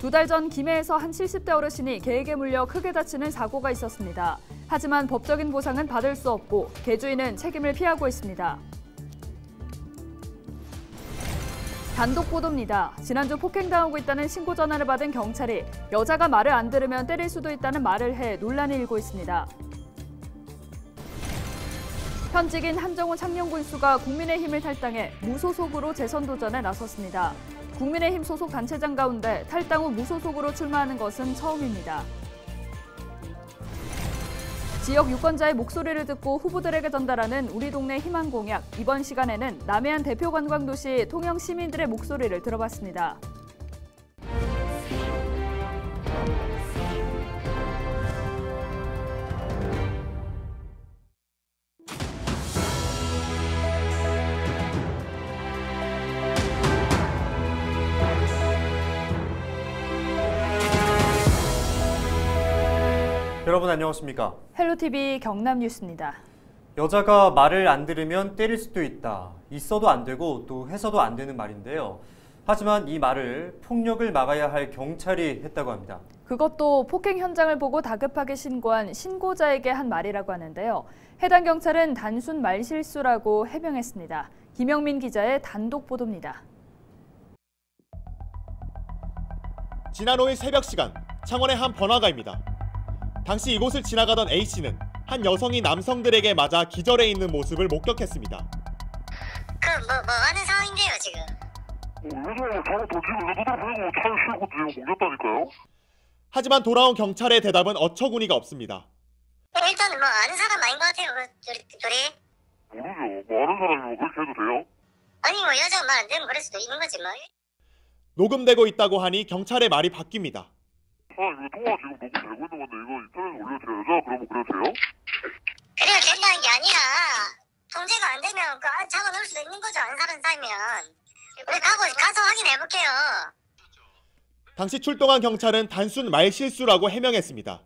2달 전 김해에서 한 70대 어르신이 개에게 물려 크게 다치는 사고가 있었습니다. 하지만 법적인 보상은 받을 수 없고 개주인은 책임을 피하고 있습니다. 단독 보도입니다. 지난주 폭행당하고 있다는 신고 전화를 받은 경찰이 여자가 말을 안 들으면 때릴 수도 있다는 말을 해 논란이 일고 있습니다. 현직인 한정우 창녕군수가 국민의힘을 탈당해 무소속으로 재선 도전에 나섰습니다. 국민의힘 소속 단체장 가운데 탈당 후 무소속으로 출마하는 것은 처음입니다. 지역 유권자의 목소리를 듣고 후보들에게 전달하는 우리 동네 희망 공약. 이번 시간에는 남해안 대표 관광도시 통영 시민들의 목소리를 들어봤습니다. 여러분 안녕하십니까? 헬로티비 경남뉴스입니다. 여자가 말을 안 들으면 때릴 수도 있다. 있어도 안 되고 또 해서도 안 되는 말인데요. 하지만 이 말을 폭력을 막아야 할 경찰이 했다고 합니다. 그것도 폭행 현장을 보고 다급하게 신고한 신고자에게 한 말이라고 하는데요. 해당 경찰은 단순 말실수라고 해명했습니다. 김영민 기자의 단독 보도입니다. 지난 5일 새벽 시간 창원의 한 번화가입니다. 당시 이곳을 지나가던 A씨는 한 여성이 남성들에게 맞아 기절해 있는 모습을 목격했습니다. 뭐 하는 상황인데요 지금? 하지만 돌아온 경찰의 대답은 어처구니가 없습니다. 일단 뭐 아는 사람 아닌 것 같아요. 둘이? 모르죠. 뭐 아는 사람이면 그렇게 해도 돼요? 아니 뭐 여자가 말 안 되면 그럴 수도 있는 거지 뭐. 녹음되고 있다고 하니 경찰의 말이 바뀝니다. 이거 통화 지금 녹음되고 있는 건데 이거 인터넷에 올려도 돼요? 여자가 그러면 그래도 돼요? 그래야 된다는 게 아니라 통제가 안 되면 잡아 넣을 수도 있는 거죠. 안 사는 사이면. 우리 가서 확인해 볼게요. 당시 출동한 경찰은 단순 말실수라고 해명했습니다.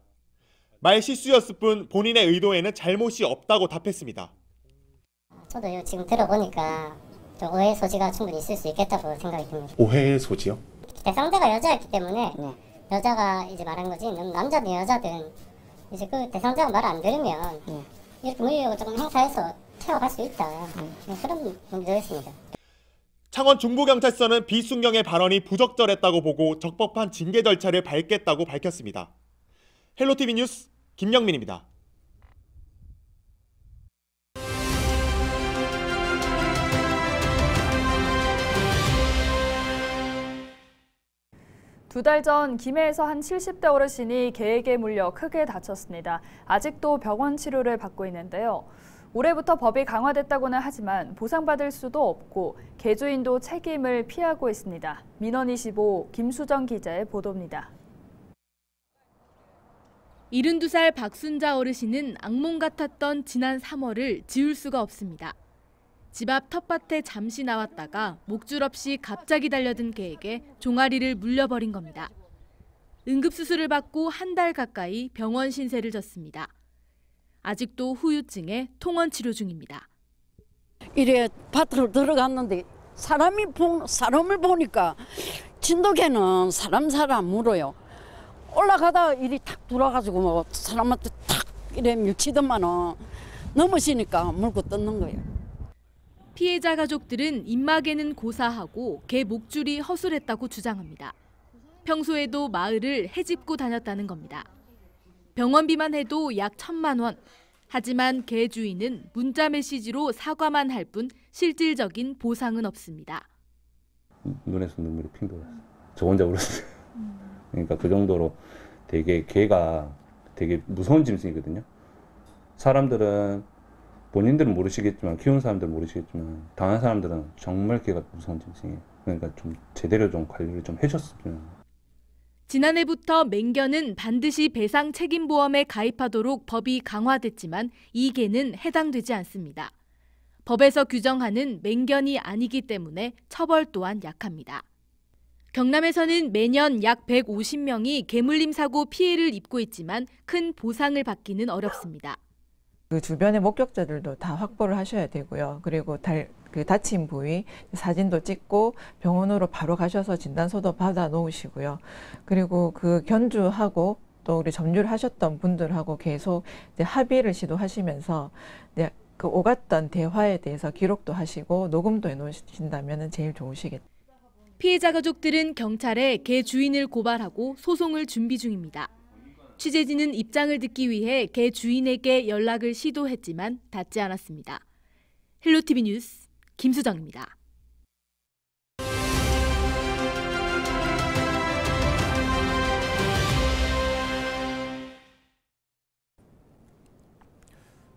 말실수였을 뿐 본인의 의도에는 잘못이 없다고 답했습니다. 저도 지금 들어보니까 좀 오해 소지가 충분히 있을 수 있겠다고 생각이 듭니다. 오해의 소지요? 대상자가 여자였기 때문에 여자가 이제 말한 거지 남자든 여자든 이제 그 대상자가 말 안 들으면 이렇게 물리력을 조금 행사해서 태워갈 수 있다. 그런 문제였습니다. 창원 중부경찰서는 비순경의 발언이 부적절했다고 보고 적법한 징계 절차를 밟겠다고 밝혔습니다. 헬로티비 뉴스 김영민입니다. 두 달 전 김해에서 한 70대 어르신이 개에게 물려 크게 다쳤습니다. 아직도 병원 치료를 받고 있는데요. 올해부터 법이 강화됐다고는 하지만 보상받을 수도 없고 개주인도 책임을 피하고 있습니다. 민원25 김수정 기자의 보도입니다. 72살 박순자 어르신은 악몽 같았던 지난 3월을 지울 수가 없습니다. 집 앞 텃밭에 잠시 나왔다가 목줄 없이 갑자기 달려든 개에게 종아리를 물려버린 겁니다. 응급수술을 받고 한 달 가까이 병원 신세를 졌습니다. 아직도 후유증에 통원 치료 중입니다. 이래 밭으로 들어갔는데 사람을 보니까 진돗개는 사람 물어요. 올라가다가 이리 탁 돌아가지고 뭐 사람한테 탁 이래 밀치더만은 넘어지니까 물고 뜯는 거예요. 피해자 가족들은 입마개는 고사하고 개 목줄이 허술했다고 주장합니다. 평소에도 마을을 헤집고 다녔다는 겁니다. 병원비만 해도 약 1,000만 원. 하지만 개 주인은 문자 메시지로 사과만 할 뿐 실질적인 보상은 없습니다. 눈에서 눈물이 핑 돌았어요. 저 혼자 울었어요. 그러니까 그 정도로 개가 되게 무서운 짐승이거든요. 사람들은 본인들은 모르시겠지만 키우는 사람들은 모르시겠지만 당한 사람들은 정말 개가 무서운 짐승이에요. 그러니까 좀 제대로 좀 관리를 좀 해줬으면. 지난해부터 맹견은 반드시 배상 책임보험에 가입하도록 법이 강화됐지만 이 개는 해당되지 않습니다. 법에서 규정하는 맹견이 아니기 때문에 처벌 또한 약합니다. 경남에서는 매년 약 150명이 개물림 사고 피해를 입고 있지만 큰 보상을 받기는 어렵습니다. 그 주변의 목격자들도 다 확보를 하셔야 되고요. 그리고 그 다친 부위 사진도 찍고 병원으로 바로 가셔서 진단서도 받아 놓으시고요. 그리고 그 견주하고 또 우리 점유하셨던 분들하고 계속 이제 합의를 시도하시면서 그 오갔던 대화에 대해서 기록도 하시고 녹음도 해놓으신다면 제일 좋으시겠죠. 피해자 가족들은 경찰에 개 주인을 고발하고 소송을 준비 중입니다. 취재진은 입장을 듣기 위해 개 주인에게 연락을 시도했지만 닿지 않았습니다. 헬로티비 뉴스 김수정입니다.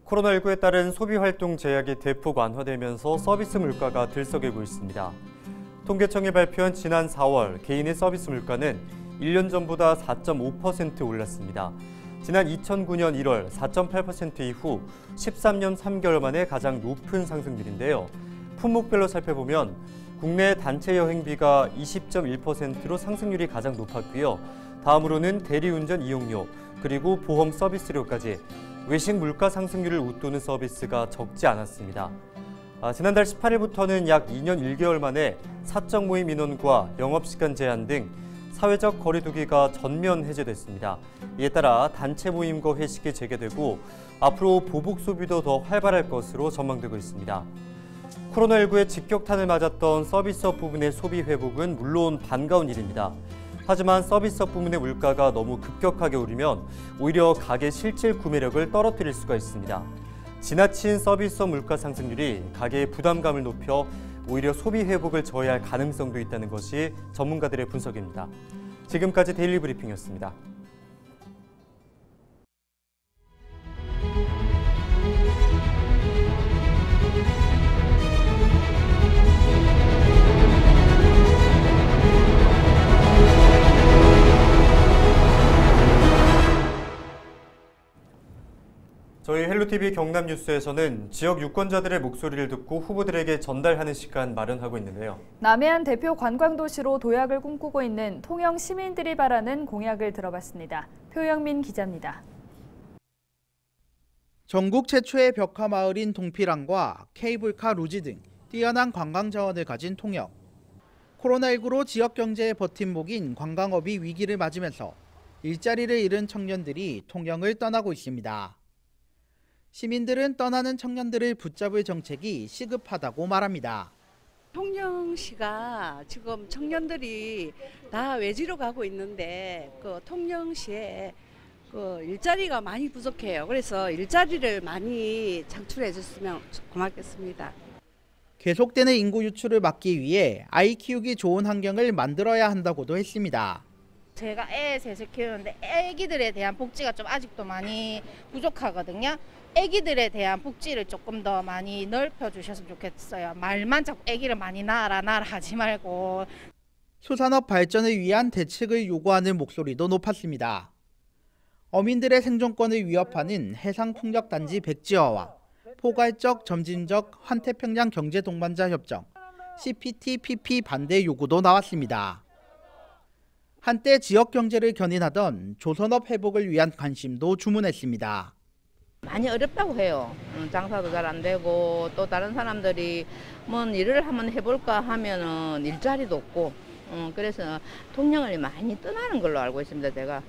코로나19에 따른 소비활동 제약이 대폭 완화되면서 서비스 물가가 들썩이고 있습니다. 통계청이 발표한 지난 4월 개인의 서비스 물가는 1년 전보다 4.5% 올랐습니다. 지난 2009년 1월 4.8% 이후 13년 3개월 만에 가장 높은 상승률인데요. 품목별로 살펴보면 국내 단체 여행비가 20.1%로 상승률이 가장 높았고요. 다음으로는 대리운전 이용료, 그리고 보험 서비스료까지 외식 물가 상승률을 웃도는 서비스가 적지 않았습니다. 지난달 18일부터는 약 2년 1개월 만에 사적 모임 인원과 영업시간 제한 등 사회적 거리두기가 전면 해제됐습니다. 이에 따라 단체 모임과 회식이 재개되고 앞으로 보복 소비도 더 활발할 것으로 전망되고 있습니다. 코로나19의 직격탄을 맞았던 서비스업 부분의 소비 회복은 물론 반가운 일입니다. 하지만 서비스업 부문의 물가가 너무 급격하게 오르면 오히려 가게 실질 구매력을 떨어뜨릴 수가 있습니다. 지나친 서비스업 물가 상승률이 가게의 부담감을 높여 오히려 소비 회복을 저해할 가능성도 있다는 것이 전문가들의 분석입니다. 지금까지 데일리 브리핑이었습니다. 저희 헬로티비 경남뉴스에서는 지역 유권자들의 목소리를 듣고 후보들에게 전달하는 시간 마련하고 있는데요. 남해안 대표 관광도시로 도약을 꿈꾸고 있는 통영 시민들이 바라는 공약을 들어봤습니다. 표영민 기자입니다. 전국 최초의 벽화 마을인 동피랑과 케이블카 루지 등 뛰어난 관광 자원을 가진 통영. 코로나19로 지역 경제의 버팀목인 관광업이 위기를 맞으면서 일자리를 잃은 청년들이 통영을 떠나고 있습니다. 시민들은 떠나는 청년들을 붙잡을 정책이 시급하다고 말합니다. 통영시가 지금 청년들이 다 외지로 가고 있는데 그 통영시에 그 일자리가 많이 부족해요. 그래서 일자리를 많이 창출해 줬으면 고맙겠습니다. 계속되는 인구 유출을 막기 위해 아이 키우기 좋은 환경을 만들어야 한다고도 했습니다. 제가 애 셋을 키우는데 애기들에 대한 복지가 좀 아직도 많이 부족하거든요. 애기들에 대한 복지를 조금 더 많이 넓혀주셨으면 좋겠어요. 말만 자꾸 애기를 많이 낳아라 하지 말고. 수산업 발전을 위한 대책을 요구하는 목소리도 높았습니다. 어민들의 생존권을 위협하는 해상풍력단지 백지화와 포괄적 점진적 환태평양 경제동반자 협정 CPTPP 반대 요구도 나왔습니다. 한때 지역 경제를 견인하던 조선업 회복을 위한 관심도 주문했습니다. 많이 어렵다고 해요. 장사도 잘 안 되고 또 다른 사람들이 뭔 일을 한번 해볼까 하면은 일자리도 없고 그래서 통영을 많이 떠나는 걸로 알고 있습니다. 제가.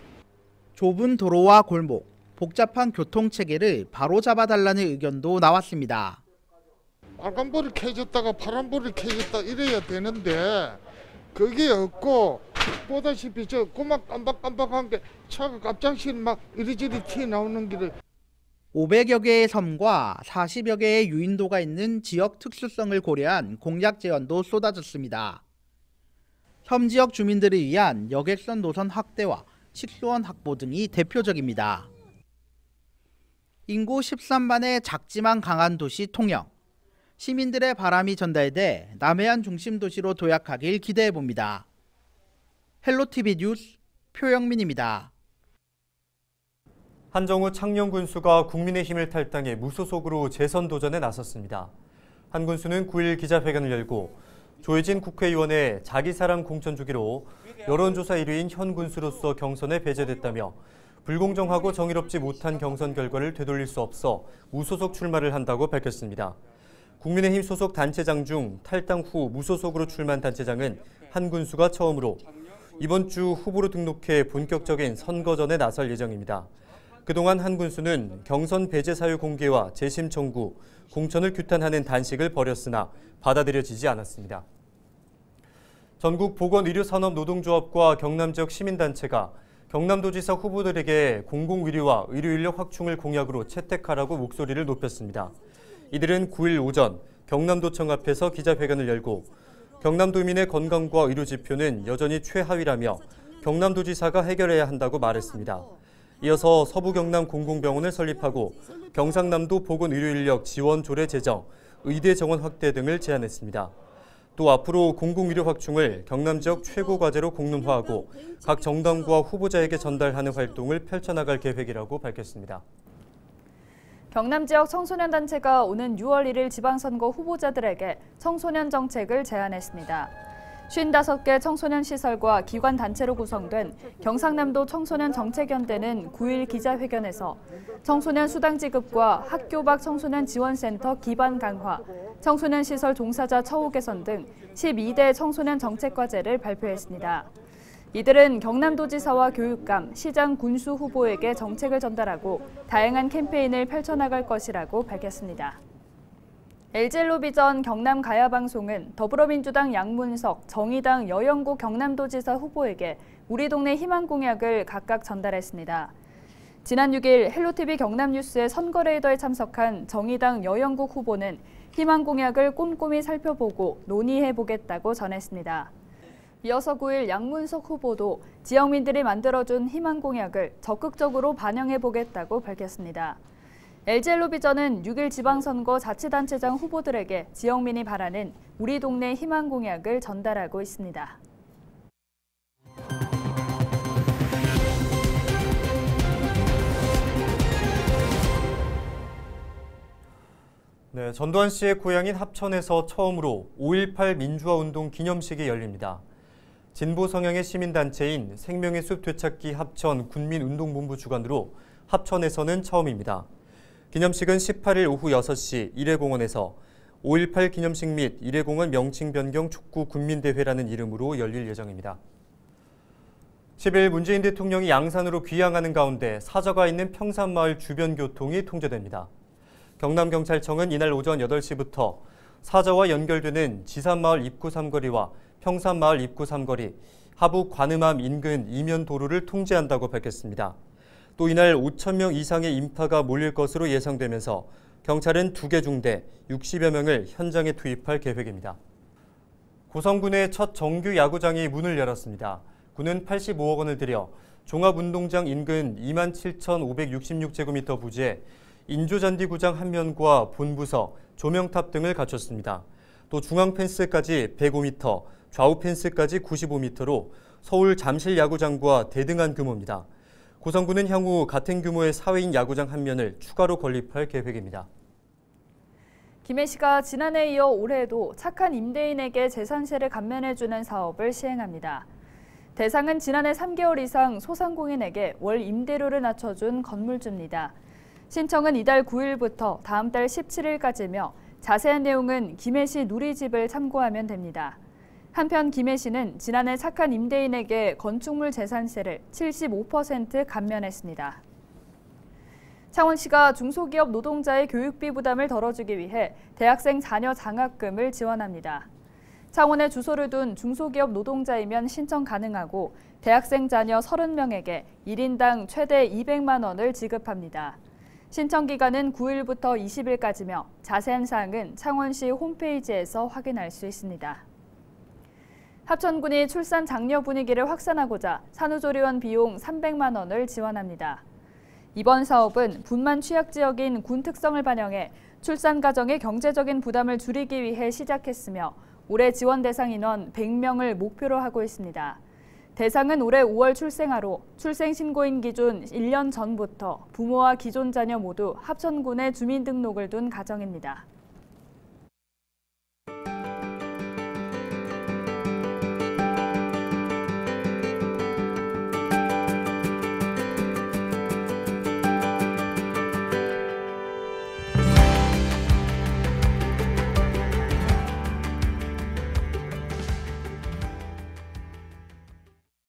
좁은 도로와 골목, 복잡한 교통체계를 바로잡아달라는 의견도 나왔습니다. 빨간불이 켜졌다가 파란불이 켜졌다 이래야 되는데 그게 없고 보다시피 저 고막 깜박깜박한 게 차가 갑작스레 막 이리저리 튀어나오는 길을 500여 개의 섬과 40여 개의 유인도가 있는 지역 특수성을 고려한 공약 제안도 쏟아졌습니다. 섬 지역 주민들을 위한 여객선 노선 확대와 식수원 확보 등이 대표적입니다. 인구 13만의 작지만 강한 도시 통영. 시민들의 바람이 전달돼 남해안 중심 도시로 도약하길 기대해봅니다. 헬로티비 뉴스 표영민입니다. 한정우 창녕 군수가 국민의힘을 탈당해 무소속으로 재선 도전에 나섰습니다. 한 군수는 9일 기자회견을 열고 조혜진 국회의원의 자기사랑 공천 주기로 여론조사 1위인 현 군수로서 경선에 배제됐다며 불공정하고 정의롭지 못한 경선 결과를 되돌릴 수 없어 무소속 출마를 한다고 밝혔습니다. 국민의힘 소속 단체장 중 탈당 후 무소속으로 출마한 단체장은 한 군수가 처음으로 이번 주 후보로 등록해 본격적인 선거전에 나설 예정입니다. 그동안 한 군수는 경선 배제 사유 공개와 재심 청구, 공천을 규탄하는 단식을 벌였으나 받아들여지지 않았습니다. 전국 보건의료산업노동조합과 경남 지역 시민단체가 경남도지사 후보들에게 공공의료와 의료인력 확충을 공약으로 채택하라고 목소리를 높였습니다. 이들은 9일 오전 경남도청 앞에서 기자회견을 열고 경남도민의 건강과 의료 지표는 여전히 최하위라며 경남도지사가 해결해야 한다고 말했습니다. 이어서 서부경남 공공병원을 설립하고 경상남도 보건의료인력 지원 조례 제정, 의대 정원 확대 등을 제안했습니다. 또 앞으로 공공의료 확충을 경남 지역 최고 과제로 공론화하고 각 정당과 후보자에게 전달하는 활동을 펼쳐나갈 계획이라고 밝혔습니다. 경남 지역 청소년 단체가 오는 6월 1일 지방선거 후보자들에게 청소년 정책을 제안했습니다. 55개 청소년 시설과 기관 단체로 구성된 경상남도 청소년 정책연대는 9일 기자회견에서 청소년 수당 지급과 학교 밖 청소년 지원센터 기반 강화, 청소년 시설 종사자 처우 개선 등 12대 청소년 정책 과제를 발표했습니다. 이들은 경남도지사와 교육감, 시장 군수 후보에게 정책을 전달하고 다양한 캠페인을 펼쳐나갈 것이라고 밝혔습니다. LG엘로비전 경남가야방송은 더불어민주당 양문석, 정의당 여영국 경남도지사 후보에게 우리 동네 희망 공약을 각각 전달했습니다. 지난 6일 헬로티비 경남뉴스의 선거레이더에 참석한 정의당 여영국 후보는 희망 공약을 꼼꼼히 살펴보고 논의해보겠다고 전했습니다. 이어서 9일 양문석 후보도 지역민들이 만들어준 희망 공약을 적극적으로 반영해보겠다고 밝혔습니다. LG엘로비전은 6일 지방선거 자치단체장 후보들에게 지역민이 바라는 우리 동네 희망 공약을 전달하고 있습니다. 네, 전두환 씨의 고향인 합천에서 처음으로 5.18 민주화운동 기념식이 열립니다. 진보 성향의 시민단체인 생명의 숲 되찾기 합천 군민운동본부 주관으로 합천에서는 처음입니다. 기념식은 18일 오후 6시 일회공원에서 5.18 기념식 및 일회공원 명칭 변경 축구 군민대회라는 이름으로 열릴 예정입니다. 10일 문재인 대통령이 양산으로 귀향하는 가운데 사저가 있는 평산마을 주변 교통이 통제됩니다. 경남경찰청은 이날 오전 8시부터 사저와 연결되는 지산마을 입구 삼거리와 평산마을 입구 삼거리, 하북 관음암 인근 이면 도로를 통제한다고 밝혔습니다. 또 이날 5,000명 이상의 인파가 몰릴 것으로 예상되면서 경찰은 2개 중대 60여 명을 현장에 투입할 계획입니다. 고성군의 첫 정규 야구장이 문을 열었습니다. 군은 85억 원을 들여 종합운동장 인근 27,566제곱미터 부지에 인조잔디구장 한 면과 본부서, 조명탑 등을 갖췄습니다. 또 중앙 펜스까지 105m, 좌우 펜스까지 95m로 서울 잠실 야구장과 대등한 규모입니다. 고성군은 향후 같은 규모의 사회인 야구장 한 면을 추가로 건립할 계획입니다. 김해시가 지난해에 이어 올해도 착한 임대인에게 재산세를 감면해주는 사업을 시행합니다. 대상은 지난해 3개월 이상 소상공인에게 월 임대료를 낮춰준 건물주입니다. 신청은 이달 9일부터 다음 달 17일까지며 자세한 내용은 김해시 누리집을 참고하면 됩니다. 한편 김해시는 지난해 착한 임대인에게 건축물 재산세를 75% 감면했습니다. 창원시가 중소기업 노동자의 교육비 부담을 덜어주기 위해 대학생 자녀 장학금을 지원합니다. 창원에 주소를 둔 중소기업 노동자이면 신청 가능하고 대학생 자녀 30명에게 1인당 최대 200만 원을 지급합니다. 신청 기간은 9일부터 20일까지며 자세한 사항은 창원시 홈페이지에서 확인할 수 있습니다. 합천군이 출산 장려 분위기를 확산하고자 산후조리원 비용 300만 원을 지원합니다. 이번 사업은 분만 취약 지역인 군 특성을 반영해 출산 가정의 경제적인 부담을 줄이기 위해 시작했으며 올해 지원 대상 인원 100명을 목표로 하고 있습니다. 대상은 올해 5월 출생아로 출생 신고인 기준 1년 전부터 부모와 기존 자녀 모두 합천군에 주민등록을 둔 가정입니다.